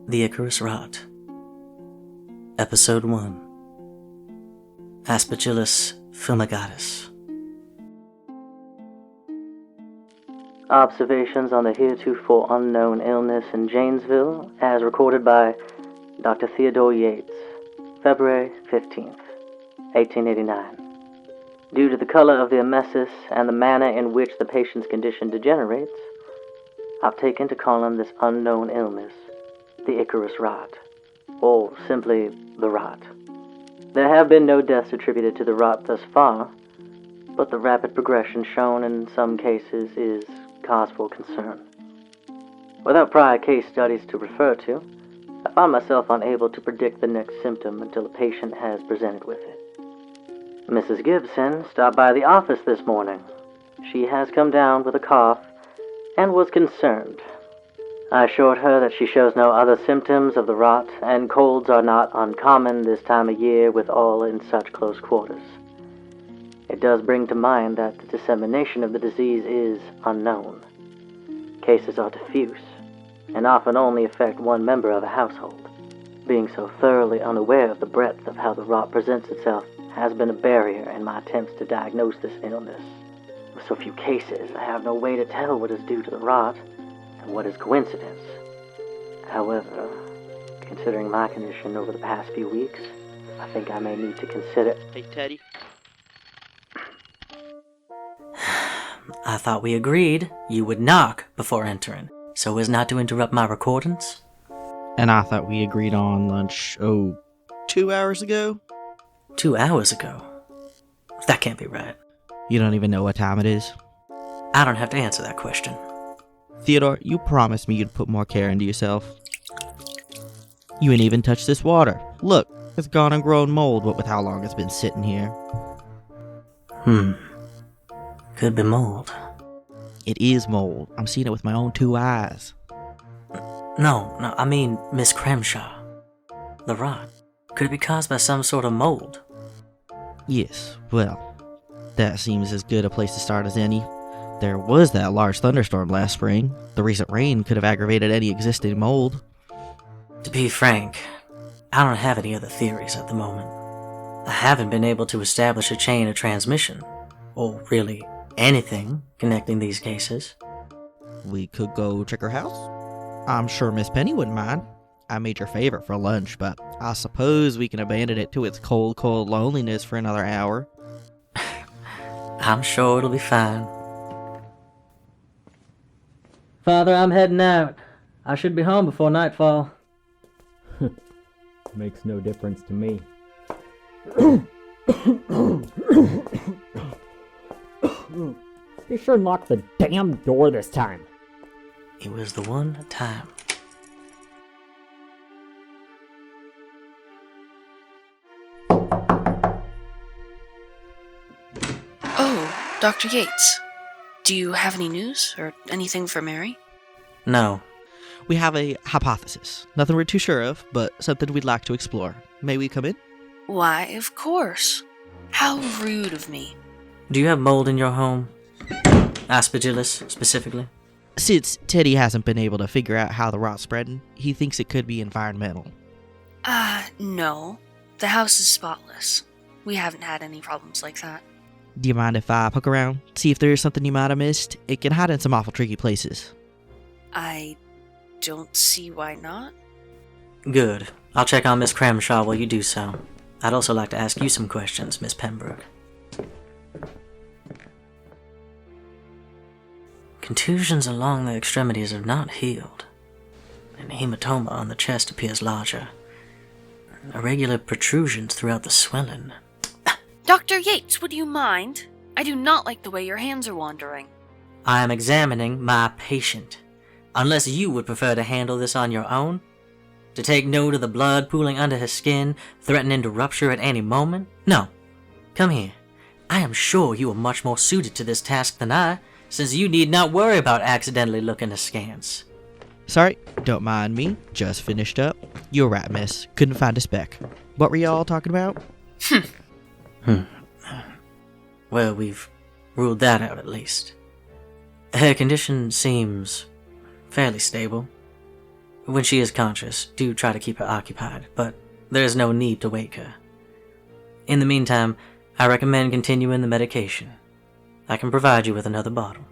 The Icarus Rot. Episode 1. Aspergillus fumigatus. Observations on the heretofore unknown illness in Janesville, as recorded by Dr. Theodore Yates, February 15th, 1889. Due to the color of the emesis and the manner in which the patient's condition degenerates, I've taken to calling this unknown illness the Icarus Rot, or simply the Rot. There have been no deaths attributed to the Rot thus far, but the rapid progression shown in some cases is cause for concern. Without prior case studies to refer to, I found myself unable to predict the next symptom until a patient has presented with it. Mrs. Gibson stopped by the office this morning. She has come down with a cough and was concerned. I assured her that she shows no other symptoms of the rot, and colds are not uncommon this time of year with all in such close quarters. It does bring to mind that the dissemination of the disease is unknown. Cases are diffuse, and often only affect one member of a household. Being so thoroughly unaware of the breadth of how the rot presents itself has been a barrier in my attempts to diagnose this illness. With so few cases, I have no way to tell what is due to the rot and what is coincidence. However, considering my condition over the past few weeks, I think I may need to consider... Hey, Teddy. I thought we agreed you would knock before entering, so as not to interrupt my recordings. And I thought we agreed on lunch, 2 hours ago? 2 hours ago? That can't be right. You don't even know what time it is? I don't have to answer that question. Theodore, you promised me you'd put more care into yourself. You ain't even touched this water. Look, it's gone and grown mold, what with how long it's been sitting here. Could be mold. It is mold. I'm seeing it with my own 2 eyes. No, I mean Miss Cremshaw. The rot. Could it be caused by some sort of mold? Yes, well, that seems as good a place to start as any. There was that large thunderstorm last spring. The recent rain could have aggravated any existing mold. To be frank, I don't have any other theories at the moment. I haven't been able to establish a chain of transmission, or really anything connecting these cases. We could go check her house. I'm sure Miss Penny wouldn't mind. I made your favorite for lunch, but I suppose we can abandon it to its cold, cold loneliness for another hour. I'm sure it'll be fine. Father, I'm heading out. I should be home before nightfall. Makes no difference to me. Be sure and lock the damn door this time. It was the one time. Oh, Dr. Yates. Do you have any news or anything for Mary? No. We have a hypothesis. Nothing we're too sure of, but something we'd like to explore. May we come in? Why, of course. How rude of me. Do you have mold in your home? Aspergillus, specifically? Since Teddy hasn't been able to figure out how the rot's spreading, he thinks it could be environmental. No. The house is spotless. We haven't had any problems like that. Do you mind if I poke around? See if there's something you might have missed? It can hide in some awful tricky places. I don't see why not. Good. I'll check on Miss Cremshaw while you do so. I'd also like to ask you some questions, Miss Pembroke. Contusions along the extremities have not healed. An hematoma on the chest appears larger. Irregular protrusions throughout the swelling. Dr. Yates, would you mind? I do not like the way your hands are wandering. I am examining my patient. Unless you would prefer to handle this on your own? To take note of the blood pooling under his skin, threatening to rupture at any moment? No. Come here. I am sure you are much more suited to this task than I, since you need not worry about accidentally looking askance. Sorry, don't mind me. Just finished up. You're right, miss. Couldn't find a speck. What were y'all talking about? Well, we've ruled that out at least. Her condition seems fairly stable. When she is conscious, do try to keep her occupied, but there is no need to wake her. In the meantime, I recommend continuing the medication. I can provide you with another bottle.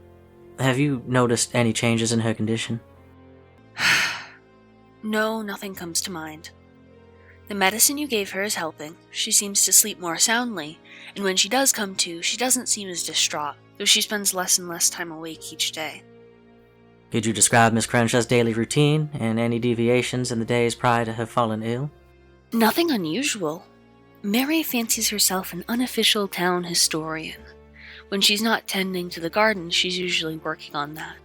Have you noticed any changes in her condition? No, nothing comes to mind. The medicine you gave her is helping. She seems to sleep more soundly, and when she does come to, she doesn't seem as distraught, though she spends less and less time awake each day. Could you describe Miss Crenshaw's daily routine and any deviations in the days prior to her falling ill? Nothing unusual. Mary fancies herself an unofficial town historian. When she's not tending to the garden, she's usually working on that,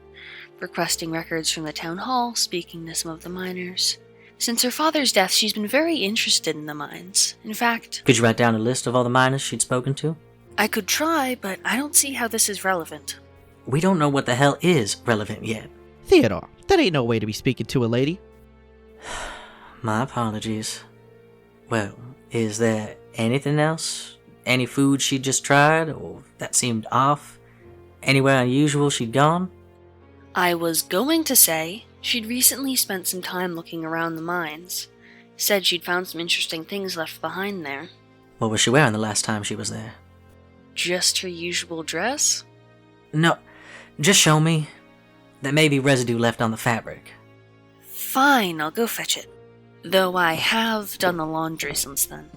requesting records from the town hall, speaking to some of the miners. Since her father's death, she's been very interested in the mines. In fact... Could you write down a list of all the miners she'd spoken to? I could try, but I don't see how this is relevant. We don't know what the hell is relevant yet. Theodore, that ain't no way to be speaking to a lady. My apologies. Well, is there anything else? Any food she'd just tried, or that seemed off? Anywhere unusual she'd gone? I was going to say she'd recently spent some time looking around the mines. Said she'd found some interesting things left behind there. What was she wearing the last time she was there? Just her usual dress? No, just show me. There may be residue left on the fabric. Fine, I'll go fetch it. Though I have done the laundry since then.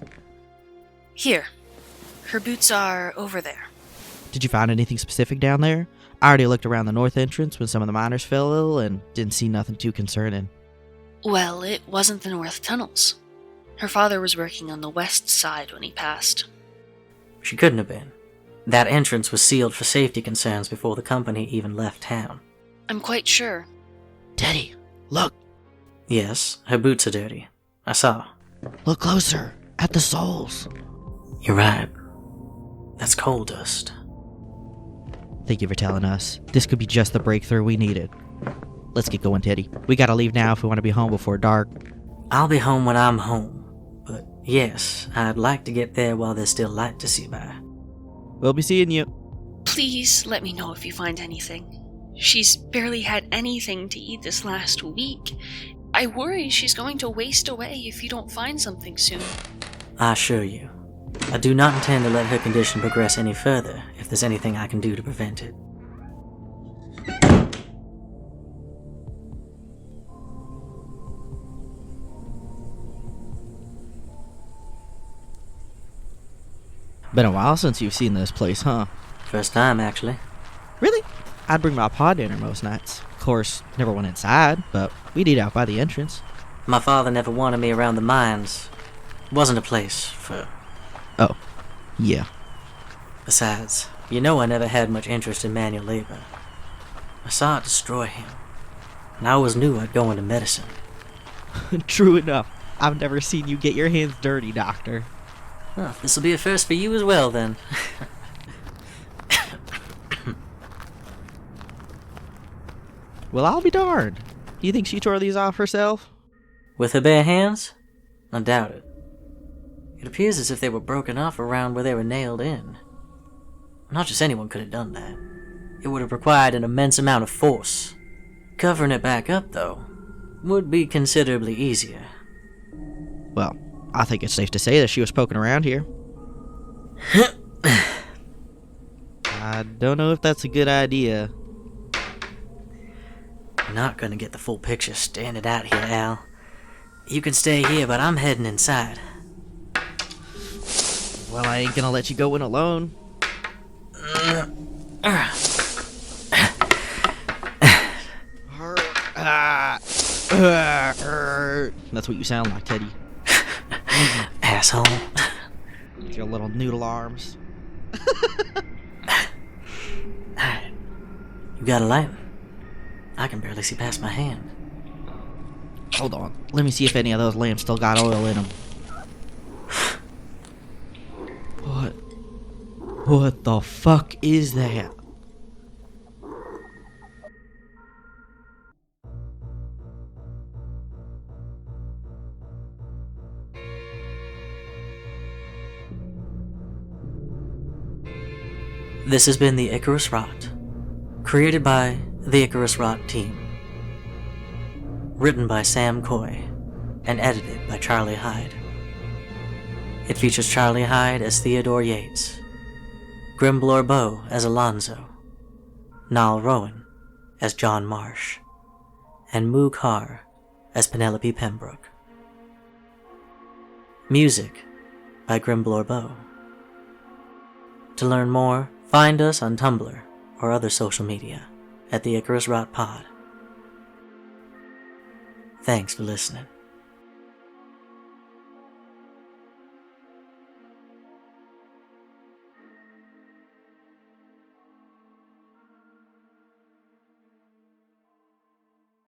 Here. Her boots are over there. Did you find anything specific down there? I already looked around the north entrance when some of the miners fell ill and didn't see nothing too concerning. Well, it wasn't the north tunnels. Her father was working on the west side when he passed. She couldn't have been. That entrance was sealed for safety concerns before the company even left town. I'm quite sure. Teddy, look. Yes, her boots are dirty. I saw. Look closer, at the soles. You're right. That's coal dust. Thank you for telling us. This could be just the breakthrough we needed. Let's get going, Teddy. We gotta leave now if we want to be home before dark. I'll be home when I'm home. But yes, I'd like to get there while there's still light to see by. We'll be seeing you. Please let me know if you find anything. She's barely had anything to eat this last week. I worry she's going to waste away if you don't find something soon. I assure you, I do not intend to let her condition progress any further if there's anything I can do to prevent it. Been a while since you've seen this place, huh? First time, actually. Really? I'd bring my pod dinner most nights. Of course, never went inside, but we'd eat out by the entrance. My father never wanted me around the mines. It wasn't a place for... Oh, yeah. Besides, you know I never had much interest in manual labor. I saw it destroy him, and I always knew I'd go into medicine. True enough. I've never seen you get your hands dirty, Doctor. Well, this'll be a first for you as well, then. Well, I'll be darned. You think she tore these off herself? With her bare hands? I doubt it. It appears as if they were broken off around where they were nailed in. Not just anyone could have done that. It would have required an immense amount of force. Covering it back up, though, would be considerably easier. Well, I think it's safe to say that she was poking around here. I don't know if that's a good idea. You're not gonna get the full picture standing out here, Al. You can stay here, but I'm heading inside. Well, I ain't gonna let you go in alone. That's what you sound like, Teddy. Asshole. With your little noodle arms. Alright. You got a light? I can barely see past my hand. Hold on. Let me see if any of those lamps still got oil in them. What the fuck is that? This has been the Icarus Rot, created by the Icarus Rot team. written by Sam Coy, and edited by Charlie Hyde. It features Charlie Hyde as Theodore Yates, Grimblor Bow as Alonzo, Niall Rowan as John Marsh, and Moo Carr as Penelope Pembroke. Music by Grimblor Bow. To learn more, find us on Tumblr or other social media at the Icarus Rot Pod. Thanks for listening.